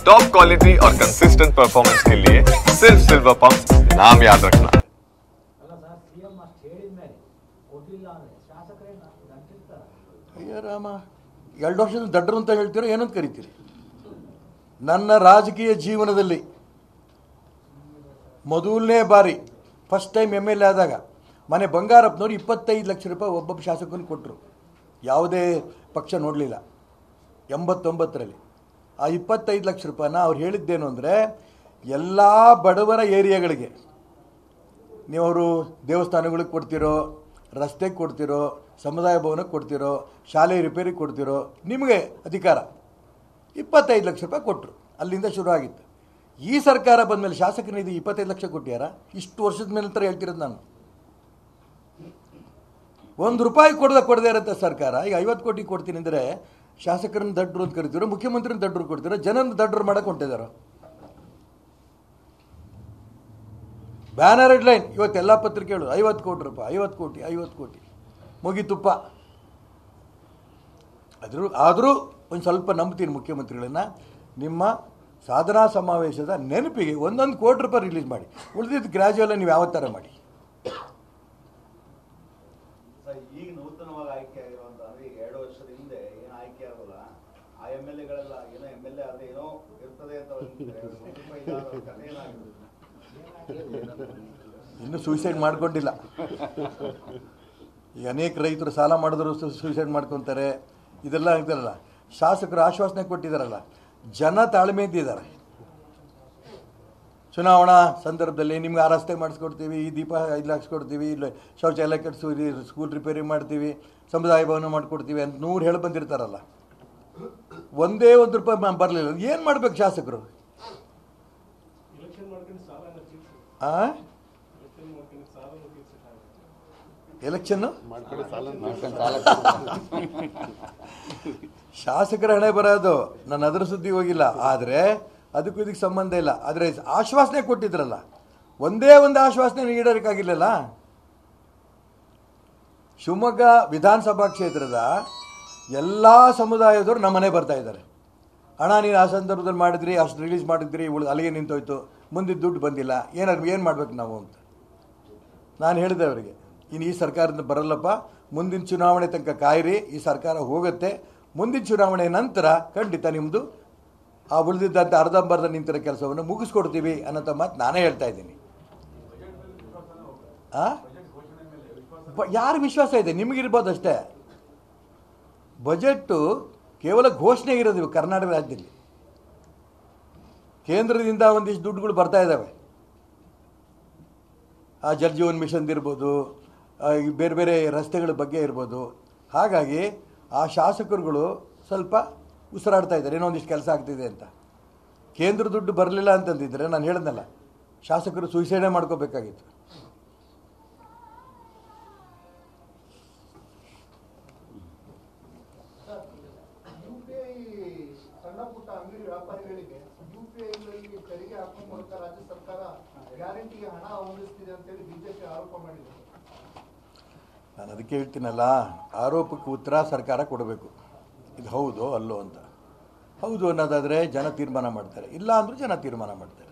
Top quality और consistent performance के लिए सिर्फ सिल्वर पंप नाम याद रखना। ಅಯ್ಯ ರಾಮ, 2 ವರ್ಷದಲ್ಲಿ ದಡ್ಡರು ಅಂತ ಹೇಳ್ತೀರೋ ಏನಂತ ಕರಿತೀರಿ? ನನ್ನ ರಾಜಕೀಯ ಜೀವನದಲ್ಲಿ ಮೊದಲನೇ ಬಾರಿ ಫಸ್ಟ್ ಟೈಮ್ MLA ಆದಾಗ ಮನೆ ಬಂಗಾರಪ್ಪನವರು 25 ಲಕ್ಷ ರೂಪಾಯಿ ಒಬ್ಬೊಬ್ಬ ಶಾಸಕನ ಕೊಟ್ಟರು. ಯಾವುದೇ ಪಕ್ಷ ನೋಡಲಿಲ್ಲ. 89ರಲ್ಲಿ ಆ 25 ಲಕ್ಷ ರೂಪಾಯಿನ ಅವ್ರು ಹೇಳಿದ್ದೇನು ಅಂದರೆ, ಎಲ್ಲ ಬಡವರ ಏರಿಯಾಗಳಿಗೆ ನೀವು ಅವರು ದೇವಸ್ಥಾನಗಳಿಗೆ ಕೊಡ್ತಿರೋ, ರಸ್ತೆಗೆ ಕೊಡ್ತಿರೋ, ಸಮುದಾಯ ಭವನಕ್ಕೆ ಕೊಡ್ತಿರೋ, ಶಾಲೆ ರಿಪೇರಿಗೆ ಕೊಡ್ತಿರೋ, ನಿಮಗೆ ಅಧಿಕಾರ 25 ಲಕ್ಷ ರೂಪಾಯಿ ಕೊಟ್ಟರು. ಅಲ್ಲಿಂದ ಶುರು ಆಗಿತ್ತು. ಈ ಸರ್ಕಾರ ಬಂದ ಮೇಲೆ ಶಾಸಕರ ನಿಧಿ 25 ಲಕ್ಷ ಕೊಟ್ಟಿಯಾರ? ಇಷ್ಟು ವರ್ಷದ ಮೇಲೆ ನಂತರ ಹೇಳ್ತಿರೋದು ನಾನು. 1 ರೂಪಾಯಿ ಕೊಡದೇ ಇರುತ್ತೆ ಸರ್ಕಾರ. ಈಗ 50 ಕೋಟಿ ಕೊಡ್ತೀನಿ ಅಂದರೆ ಶಾಸಕರನ್ನ ದಡ್ಡರು ಅಂತ ಕರಿತೀರೋ, ಮುಖ್ಯಮಂತ್ರಿನ ದಡ್ಡರು ಕೊಡ್ತಿರೋ, ಜನನ ದಡ್ಡರು ಮಾಡಕ್ಕೆ ಹೊಂಟಿದಾರೋ? ಬ್ಯಾನರ್ ಹೆಡ್ಲೈನ್ ಇವತ್ತೆಲ್ಲ ಪತ್ರಿಕೆಗಳು 50 ಕೋಟಿ ರೂಪಾಯಿ, 50 ಕೋಟಿ, 50 ಕೋಟಿ ಮುಗಿತುಪ್ಪ. ಆದರೂ ಒಂದು ಸ್ವಲ್ಪ ನಂಬ್ತೀನಿ ಮುಖ್ಯಮಂತ್ರಿಗಳನ್ನ. ನಿಮ್ಮ ಸಾಧನಾ ಸಮಾವೇಶದ ನೆನಪಿಗೆ 1 ಕೋಟಿ ರೂಪಾಯಿ ರಿಲೀಸ್ ಮಾಡಿ, ಉಳಿದಿದ್ದು ಗ್ರ್ಯಾಜುವಲ್ ನೀವು ಯಾವ ಥರ ಮಾಡಿ. ಈಗ ನೂತನವಾಗಿ ಆಯ್ಕೆ ಆಗಿರುವಂತ, ಅಂದ್ರೆ ಈಗ 2 ವರ್ಷದ ಹಿಂದೆ ಏನು ಆಯ್ಕೆ ಆಗೋಲ್ಲ ಆ MLA-ಗಳೆಲ್ಲ ಏನೋ MLA ಆದ್ರೆ ಏನೋ ಇರ್ತದೆ ಅಂತ ಇನ್ನೂ ಸೂಸೈಡ್ ಮಾಡ್ಕೊಂಡಿಲ್ಲ. ಈಗ ಅನೇಕ ರೈತರು ಸಾಲ ಮಾಡಿದ್ರು ಸೂಸೈಡ್ ಮಾಡ್ಕೊತಾರೆ. ಇದೆಲ್ಲ ಇದಾರಲ್ಲ, ಶಾಸಕರು ಆಶ್ವಾಸನೆ ಕೊಟ್ಟಿದ್ದಾರಲ್ಲ, ಜನ ತಾಳ್ಮೆಯಿದ್ದಾರೆ. ಚುನಾವಣಾ ಸಂದರ್ಭದಲ್ಲಿ ನಿಮ್ಗೆ ಆ ರಸ್ತೆ ಮಾಡಿಸ್ಕೊಡ್ತೀವಿ, ಈ ದೀಪ 5 ಲಕ್ಷ ಕೊಡ್ತೀವಿ, ಇಲ್ಲ ಶೌಚಾಲಯ ಕಟ್ತೀವಿ, ಸ್ಕೂಲ್ ರಿಪೇರಿ ಮಾಡ್ತೀವಿ, ಸಮುದಾಯ ಭವನ ಮಾಡಿಕೊಡ್ತೀವಿ ಅಂತ 100 ಹೇಳಿ ಬಂದಿರ್ತಾರಲ್ಲ. ಒಂದೇ 1 ರೂಪಾಯಿ ಬರಲಿಲ್ಲ. ಏನು ಮಾಡ್ಬೇಕು ಶಾಸಕರು? ಎಲೆಕ್ಷನ್ನು ಶಾಸಕರ ಹಣೆ ಬರೋದು. ನಾನು ಅದರ ಸುದ್ದಿ ಹೋಗಿಲ್ಲ. ಆದರೆ ಅದಕ್ಕೂ ಇದಕ್ಕೆ ಸಂಬಂಧ ಇಲ್ಲ. ಆದರೆ ಆಶ್ವಾಸನೆ ಕೊಟ್ಟಿದ್ರಲ್ಲ, ಒಂದೇ ಒಂದು ಆಶ್ವಾಸನೆ ಈಡೇರಕ್ಕಾಗಿಲ್ಲಲ್ಲ. ಶಿವಮೊಗ್ಗ ವಿಧಾನಸಭಾ ಕ್ಷೇತ್ರದ ಎಲ್ಲ ಸಮುದಾಯದವರು ನಮ್ಮನೆ ಬರ್ತಾ ಇದ್ದಾರೆ. ಹಣ ನೀನು ಆ ಸಂದರ್ಭದಲ್ಲಿ ಮಾಡಿದ್ರಿ, ಅಷ್ಟು ರಿಲೀಸ್ ಮಾಡಿದ್ರಿ, ಅಲ್ಲಿಗೆ ನಿಂತೋಯ್ತು, ಮುಂದಿನ ದುಡ್ಡು ಬಂದಿಲ್ಲ, ಏನು ಮಾಡ್ಬೇಕು ನಾವು ಅಂತ ನಾನು ಹೇಳಿದೆ ಅವರಿಗೆ. ಇನ್ನು ಈ ಸರ್ಕಾರದಿಂದ ಬರಲ್ಲಪ್ಪ, ಮುಂದಿನ ಚುನಾವಣೆ ತನಕ ಕಾಯಿರಿ, ಈ ಸರ್ಕಾರ ಹೋಗುತ್ತೆ. ಮುಂದಿನ ಚುನಾವಣೆ ನಂತರ ಖಂಡಿತ ನಿಮ್ಮದು ಆ ಉಳಿದಿದ್ದಂಥ ಅರ್ಧಂಬರ್ಧ ನಿಂತಿರೋ ಕೆಲಸವನ್ನು ಮುಗಿಸ್ಕೊಡ್ತೀವಿ ಅನ್ನೋಂಥ ಮಾತು ನಾನೇ ಹೇಳ್ತಾ ಇದ್ದೀನಿ. ಯಾರು ವಿಶ್ವಾಸ ಇದೆ? ನಿಮಗಿರ್ಬೋದು ಅಷ್ಟೇ. ಬಜೆಟ್ಟು ಕೇವಲ ಘೋಷಣೆ ಇರೋದು ಕರ್ನಾಟಕ ರಾಜ್ಯದಲ್ಲಿ. ಕೇಂದ್ರದಿಂದ ಒಂದಿಷ್ಟು ದುಡ್ಡುಗಳು ಬರ್ತಾ ಇದ್ದಾವೆ. ಆ ಜಲ್ ಜೀವನ್ ಮಿಷನ್ ಇರ್ಬೋದು, ಬೇರೆ ಬೇರೆ ರಸ್ತೆಗಳ ಬಗ್ಗೆ ಇರ್ಬೋದು. ಹಾಗಾಗಿ ಆ ಶಾಸಕರುಗಳು ಸ್ವಲ್ಪ ಉಸಿರಾಡ್ತಾ ಇದ್ದಾರೆ, ಏನೋ ಒಂದಿಷ್ಟು ಕೆಲಸ ಆಗ್ತಿದೆ ಅಂತ. ಕೇಂದ್ರ ದುಡ್ಡು ಬರಲಿಲ್ಲ ಅಂತಂದಿದ್ರೆ ನಾನು ಹೇಳಿದ್ನಲ್ಲ, ಶಾಸಕರು ಸೂಸೈಡೇ ಮಾಡ್ಕೋಬೇಕಾಗಿತ್ತು. ಸಣ್ಣ ಪುಟ್ಟ ಅಂಗಡಿ ವ್ಯಾಪಾರಿಗಳಿಗೆ UPI ತೆರಿಗೆ ಹಾಕುವ ಮೂಲಕ ರಾಜ್ಯ ಸರ್ಕಾರ ಗ್ಯಾರಂಟಿಗೆ ಹಣ ಹೊಂದಿಸ್ತಿದೆ ಅಂತೇಳಿ ಬಿಜೆಪಿ ಆರೋಪ ಮಾಡಿದೆ. ನಾನು ಅದಕ್ಕೆ ಹೇಳ್ತೀನಲ್ಲ, ಆರೋಪಕ್ಕೆ ಉತ್ತರ ಸರ್ಕಾರ ಕೊಡಬೇಕು. ಇದು ಹೌದೋ ಅಲ್ಲೋ ಅಂತ. ಹೌದು ಅನ್ನೋದಾದರೆ ಜನ ತೀರ್ಮಾನ ಮಾಡ್ತಾರೆ, ಇಲ್ಲ ಅಂದರೂ ಜನ ತೀರ್ಮಾನ ಮಾಡ್ತಾರೆ.